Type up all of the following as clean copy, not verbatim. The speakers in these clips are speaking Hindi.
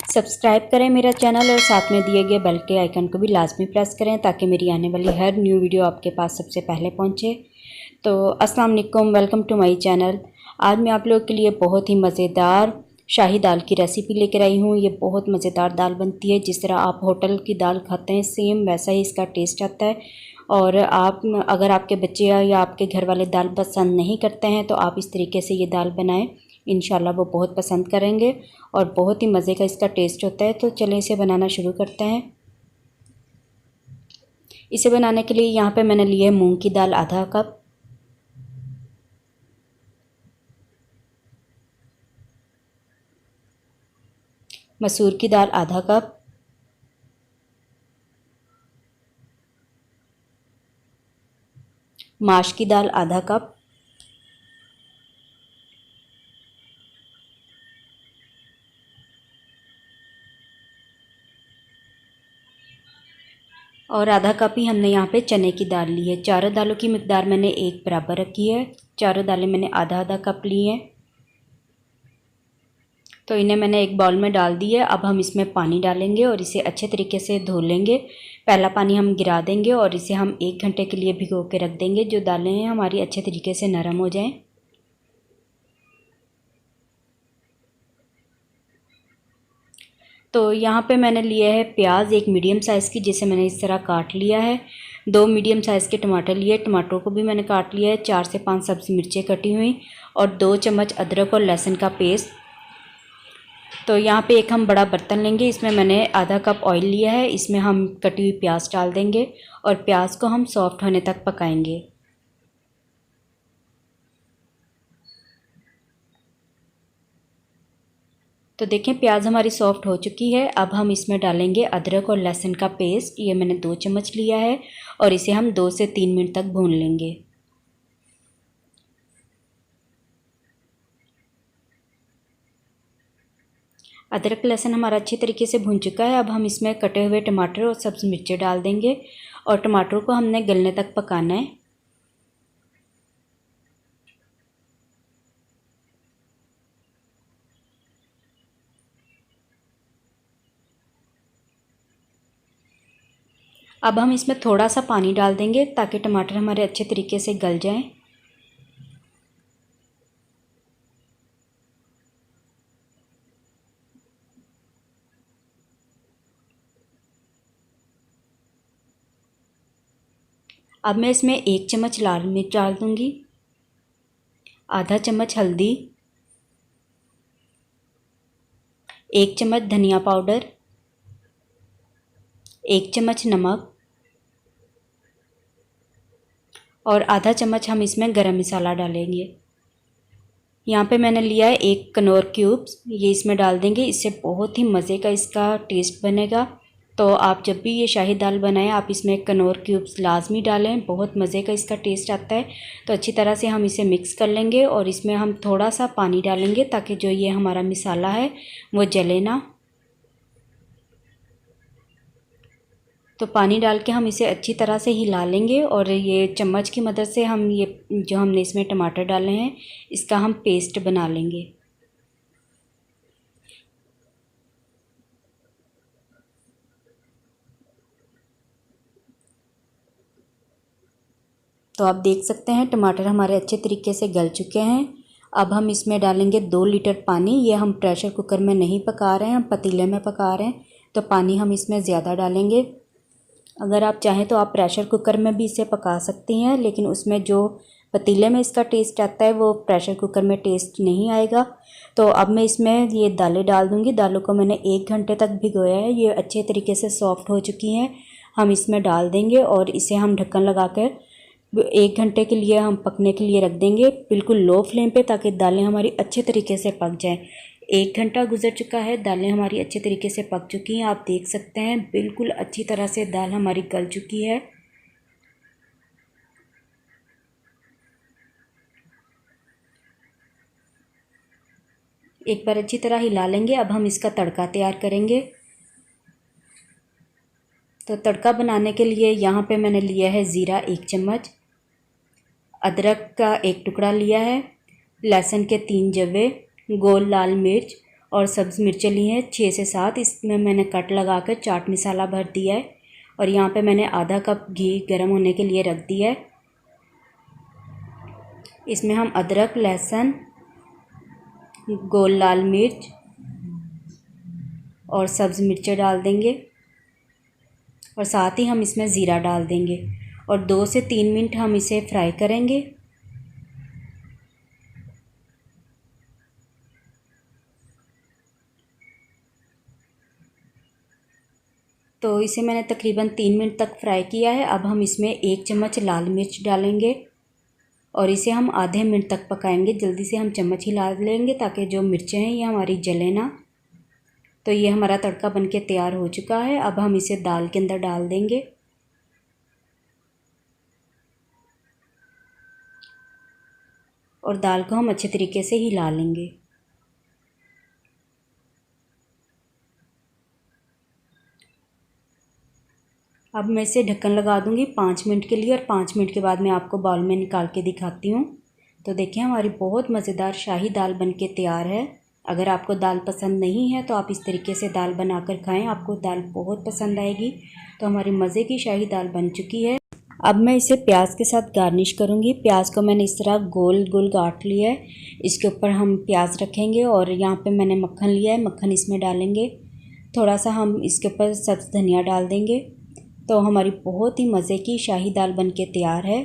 सब्सक्राइब करें मेरा चैनल और साथ में दिए गए बेल के आइकन को भी लाजमी प्रेस करें ताकि मेरी आने वाली हर न्यू वीडियो आपके पास सबसे पहले पहुंचे। तो अस्सलाम वालेकुम, वेलकम टू माय चैनल। आज मैं आप लोगों के लिए बहुत ही मज़ेदार शाही दाल की रेसिपी लेकर आई हूँ। ये बहुत मज़ेदार दाल बनती है, जिस तरह आप होटल की दाल खाते हैं सेम वैसा ही इसका टेस्ट आता है। और आप अगर आपके बच्चे या आपके घर वाले दाल पसंद नहीं करते हैं तो आप इस तरीके से ये दाल बनाएं, इंशाल्लाह वो बहुत पसंद करेंगे और बहुत ही मज़े का इसका टेस्ट होता है। तो चलें इसे बनाना शुरू करते हैं। इसे बनाने के लिए यहाँ पे मैंने लिए मूंग की दाल आधा कप, मसूर की दाल आधा कप, माश की दाल आधा कप, और आधा कप ही हमने यहाँ पे चने की दाल ली है। चारों दालों की मिकदार मैंने एक बराबर रखी है। चारों दालें मैंने आधा आधा कप ली हैं। तो इन्हें मैंने एक बाउल में डाल दिया। अब हम इसमें पानी डालेंगे और इसे अच्छे तरीके से धो लेंगे। पहला पानी हम गिरा देंगे और इसे हम 1 घंटे के लिए भिगो के रख देंगे, जो दालें हैं हमारी अच्छे तरीके से नरम हो जाएं। तो यहाँ पे मैंने लिया है प्याज एक मीडियम साइज़ की, जिसे मैंने इस तरह काट लिया है। 2 मीडियम साइज़ के टमाटर लिए, टमाटरों को भी मैंने काट लिया है। 4 से 5 सब्ज़ी मिर्चें कटी हुई और 2 चम्मच अदरक और लहसुन का पेस्ट। तो यहाँ पे एक हम बड़ा बर्तन लेंगे, इसमें मैंने आधा कप ऑयल लिया है। इसमें हम कटी हुई प्याज डाल देंगे और प्याज को हम सॉफ्ट होने तक पकाएंगे। तो देखें प्याज हमारी सॉफ्ट हो चुकी है। अब हम इसमें डालेंगे अदरक और लहसुन का पेस्ट। ये मैंने 2 चम्मच लिया है और इसे हम 2 से 3 मिनट तक भून लेंगे। अदरक लहसुन हमारा अच्छी तरीके से भून चुका है। अब हम इसमें कटे हुए टमाटर और सब्ज़ी मिर्चें डाल देंगे और टमाटरों को हमने गलने तक पकाना है। अब हम इसमें थोड़ा सा पानी डाल देंगे ताकि टमाटर हमारे अच्छे तरीके से गल जाएं। अब मैं इसमें 1 चम्मच लाल मिर्च डाल दूंगी, आधा चम्मच हल्दी, 1 चम्मच धनिया पाउडर, 1 चम्मच नमक और आधा चम्मच हम इसमें गरम मसाला डालेंगे। यहाँ पे मैंने लिया है 1 कनौर क्यूब्स, ये इसमें डाल देंगे। इससे बहुत ही मज़े का इसका टेस्ट बनेगा। तो आप जब भी ये शाही दाल बनाएं आप इसमें कनौर क्यूब्स लाजमी डालें, बहुत मज़े का इसका टेस्ट आता है। तो अच्छी तरह से हम इसे मिक्स कर लेंगे और इसमें हम थोड़ा सा पानी डालेंगे ताकि जो ये हमारा मसाला है वो जले ना। तो पानी डाल के हम इसे अच्छी तरह से हिला लेंगे और ये चम्मच की मदद से हम ये जो हमने इसमें टमाटर डाले हैं इसका हम पेस्ट बना लेंगे। तो आप देख सकते हैं टमाटर हमारे अच्छे तरीके से गल चुके हैं। अब हम इसमें डालेंगे 2 लीटर पानी। ये हम प्रेशर कुकर में नहीं पका रहे हैं, हम पतीले में पका रहे हैं, तो पानी हम इसमें ज़्यादा डालेंगे। अगर आप चाहें तो आप प्रेशर कुकर में भी इसे पका सकती हैं, लेकिन उसमें जो पतीले में इसका टेस्ट आता है वो प्रेशर कुकर में टेस्ट नहीं आएगा। तो अब मैं इसमें ये दालें डाल दूँगी। दालों को मैंने 1 घंटे तक भिगोया है, ये अच्छे तरीके से सॉफ्ट हो चुकी हैं। हम इसमें डाल देंगे और इसे हम ढक्कन लगा कर 1 घंटे के लिए हम पकने के लिए रख देंगे, बिल्कुल लो फ्लेम पे, ताकि दालें हमारी अच्छे तरीके से पक जाएं। 1 घंटा गुजर चुका है, दालें हमारी अच्छे तरीके से पक चुकी हैं। आप देख सकते हैं बिल्कुल अच्छी तरह से दाल हमारी गल चुकी है। एक बार अच्छी तरह हिला लेंगे। अब हम इसका तड़का तैयार करेंगे। तो तड़का बनाने के लिए यहाँ पे मैंने लिया है ज़ीरा 1 चम्मच, अदरक का 1 टुकड़ा लिया है, लहसुन के 3 जवे, गोल लाल मिर्च और सब्ज़ मिर्चें ली हैं 6 से 7। इसमें मैंने कट लगा कर चाट मसाला भर दिया है और यहाँ पे मैंने आधा कप घी गर्म होने के लिए रख दिया है। इसमें हम अदरक, लहसुन, गोल लाल मिर्च और सब्ज़ मिर्चें डाल देंगे और साथ ही हम इसमें ज़ीरा डाल देंगे और 2 से 3 मिनट हम इसे फ्राई करेंगे। तो इसे मैंने तकरीबन 3 मिनट तक फ्राई किया है। अब हम इसमें 1 चम्मच लाल मिर्च डालेंगे और इसे हम आधे मिनट तक पकाएंगे। जल्दी से हम चम्मच हिला लेंगे ताकि जो मिर्चें हैं ये हमारी जले ना। तो ये हमारा तड़का बनके तैयार हो चुका है। अब हम इसे दाल के अंदर डाल देंगे और दाल को हम अच्छे तरीके से हिला लेंगे। अब मैं इसे ढक्कन लगा दूंगी 5 मिनट के लिए और 5 मिनट के बाद मैं आपको बाउल में निकाल के दिखाती हूँ। तो देखिए हमारी बहुत मज़ेदार शाही दाल बनके तैयार है। अगर आपको दाल पसंद नहीं है तो आप इस तरीके से दाल बनाकर खाएं, आपको दाल बहुत पसंद आएगी। तो हमारी मज़े की शाही दाल बन चुकी है। अब मैं इसे प्याज के साथ गार्निश करूँगी। प्याज को मैंने इस तरह गोल गोल काट लिया है। इसके ऊपर हम प्याज रखेंगे और यहाँ पे मैंने मक्खन लिया है, मक्खन इसमें डालेंगे। थोड़ा सा हम इसके ऊपर सब्ज़ धनिया डाल देंगे। तो हमारी बहुत ही मज़े की शाही दाल बनके तैयार है।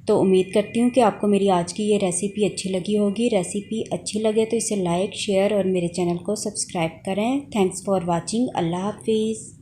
तो उम्मीद करती हूँ कि आपको मेरी आज की ये रेसिपी अच्छी लगी होगी। रेसिपी अच्छी लगे तो इसे लाइक, शेयर और मेरे चैनल को सब्सक्राइब करें। Thanks for watching. अल्लाह हाफिज़।